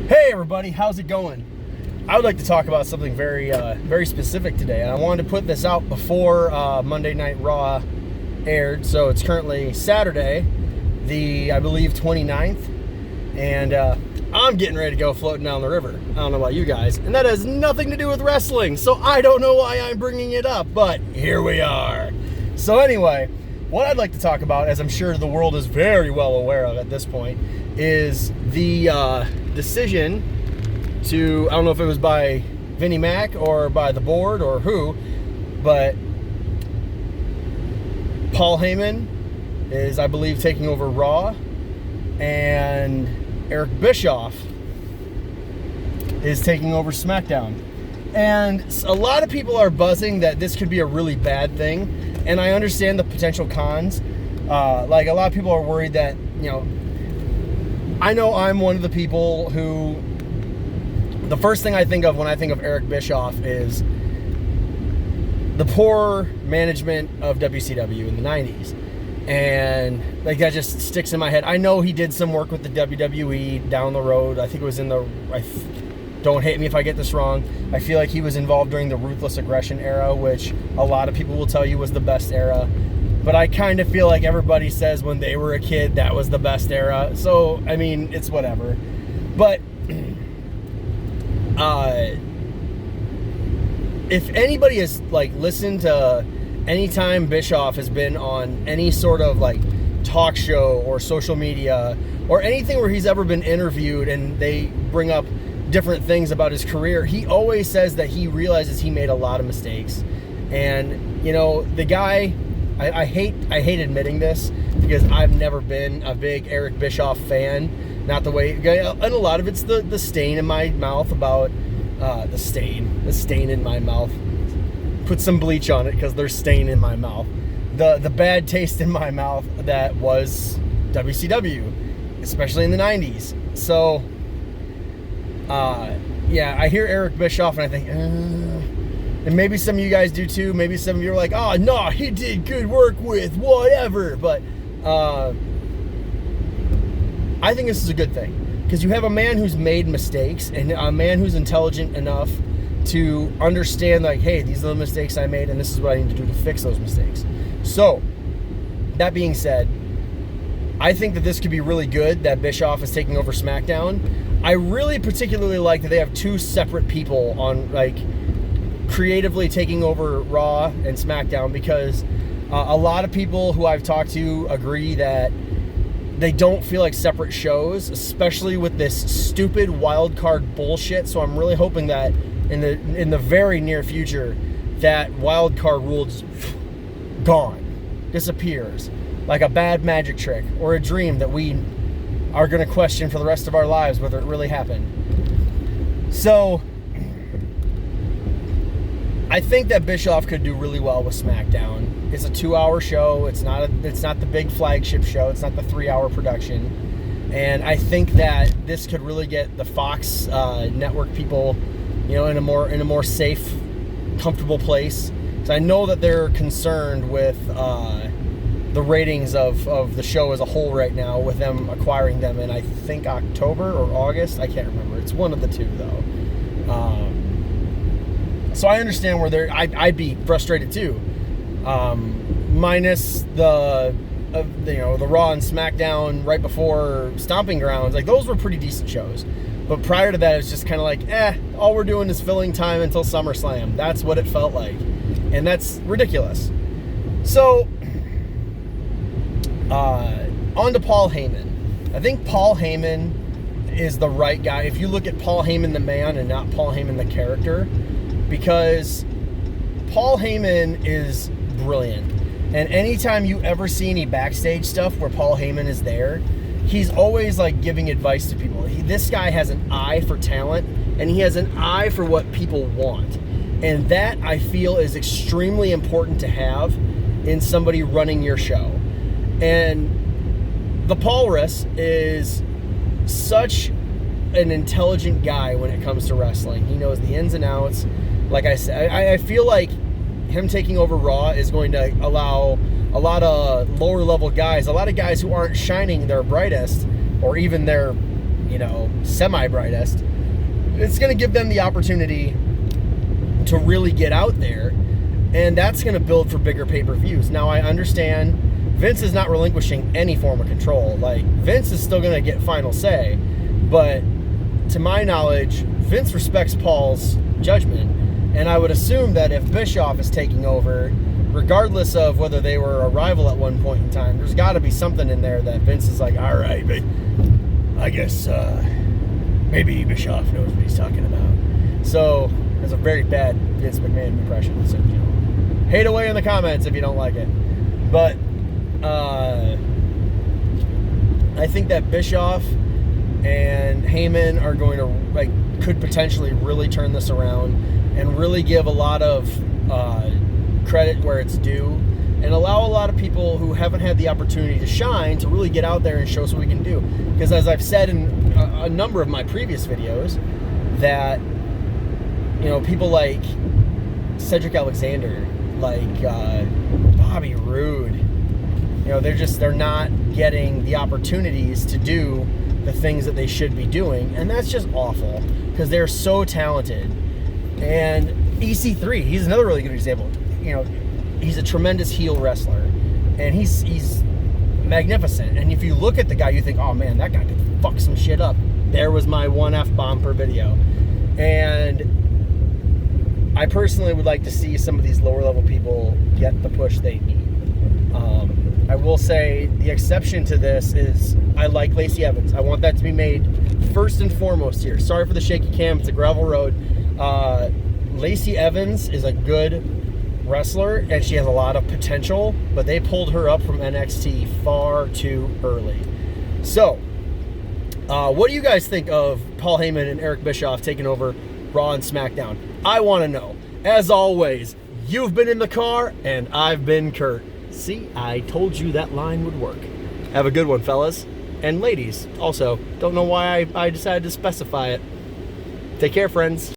Hey everybody, how's it going? I would like to talk about something very specific today, and I wanted to put this out before Monday Night Raw aired. So it's currently Saturday, I believe 29th, and I'm getting ready to go floating down the river. I don't know about you guys, and that has nothing to do with wrestling, so I don't know why I'm bringing it up, but here we are. So anyway, what I'd like to talk about, as I'm sure the world is very well aware of at this point, is the decision to, I don't know if it was by Vinnie Mac or by the board or who, but Paul Heyman is, I believe, taking over Raw, and Eric Bischoff is taking over SmackDown. And a lot of people are buzzing that this could be a really bad thing, and I understand the potential cons. Like, a lot of people are worried that, you know, I know I'm one of the people who, the first thing I think of when I think of Eric Bischoff is the poor management of WCW in the 90s. And like, that just sticks in my head. I know he did some work with the WWE down the road. I think it was in the, don't hate me if I get this wrong, I feel like he was involved during the Ruthless Aggression era, which a lot of people will tell you was the best era. But I kind of feel like everybody says when they were a kid that was the best era. So, I mean, it's whatever. But if anybody has like listened to any time Bischoff has been on any sort of like talk show or social media or anything where he's ever been interviewed and they bring up different things about his career, he always says that he realizes he made a lot of mistakes. And, you know, the guy, I hate admitting this because I've never been a big Eric Bischoff fan. Not the way, and a lot of it's the stain in my mouth about the stain in my mouth. Put some bleach on it because there's stain in my mouth. The bad taste in my mouth that was WCW, especially in the 90s. So, yeah, I hear Eric Bischoff and I think, and maybe some of you guys do too. Maybe some of you are like, oh, no, he did good work with whatever. But I think this is a good thing because you have a man who's made mistakes and a man who's intelligent enough to understand, like, hey, these are the mistakes I made and this is what I need to do to fix those mistakes. So, that being said, I think that this could be really good that Bischoff is taking over SmackDown. I really particularly like that they have two separate people on, like, creatively taking over Raw and SmackDown, because a lot of people who I've talked to agree that they don't feel like separate shows, especially with this stupid wild card bullshit. So I'm really hoping that in the very near future that wild card rule just gone, disappears like a bad magic trick or a dream that we are going to question for the rest of our lives whether it really happened. So I think that Bischoff could do really well with SmackDown. It's a 2-hour show. It's not the big flagship show. It's not the 3-hour production. And I think that this could really get the Fox network people, you know, in a more safe, comfortable place. So I know that they're concerned with the ratings of the show as a whole right now, with them acquiring them in, I think, October or August. I can't remember. It's one of the two, though. So I understand where I'd be frustrated too. Minus the Raw and SmackDown right before Stomping Grounds, like, those were pretty decent shows. But prior to that, it was just kind of like, all we're doing is filling time until SummerSlam. That's what it felt like. And that's ridiculous. So, on to Paul Heyman. I think Paul Heyman is the right guy. If you look at Paul Heyman the man and not Paul Heyman the character, because Paul Heyman is brilliant. And anytime you ever see any backstage stuff where Paul Heyman is there, he's always like giving advice to people. This guy has an eye for talent, and he has an eye for what people want. And that, I feel, is extremely important to have in somebody running your show. And the Paulrus is such an intelligent guy when it comes to wrestling. He knows the ins and outs. Like I said, I feel like him taking over Raw is going to allow a lot of lower level guys, a lot of guys who aren't shining their brightest or even their semi-brightest, it's going to give them the opportunity to really get out there, and that's going to build for bigger pay-per-views. Now, I understand Vince is not relinquishing any form of control. Like, Vince is still going to get final say, but to my knowledge, Vince respects Paul's judgment, and I would assume that if Bischoff is taking over, regardless of whether they were a rival at one point in time, there's got to be something in there that Vince is like, all right, but I guess maybe Bischoff knows what he's talking about. So that's a very bad Vince McMahon impression. So, hate away in the comments if you don't like it. But I think that Bischoff and Heyman are going to could potentially really turn this around and really give a lot of credit where it's due, and allow a lot of people who haven't had the opportunity to shine to really get out there and show us what we can do. Because as I've said in a number of my previous videos, that people like Cedric Alexander, like Bobby Roode, they're not getting the opportunities to do the things that they should be doing, and that's just awful because they're so talented. And EC3, he's another really good example. He's a tremendous heel wrestler, and he's magnificent. And if you look at the guy, you think, oh man, that guy could fuck some shit up. There was my one F-bomb per video. And I personally would like to see some of these lower level people get the push they need. I will say the exception to this is I like Lacey Evans. I want that to be made first and foremost here. Sorry for the shaky cam. It's a gravel road. Lacey Evans is a good wrestler, and she has a lot of potential, but they pulled her up from NXT far too early. So, what do you guys think of Paul Heyman and Eric Bischoff taking over Raw and SmackDown? I want to know. As always, you've been in the car, and I've been Kurt. See, I told you that line would work. Have a good one, fellas. And ladies, also. Don't know why I decided to specify it. Take care, friends.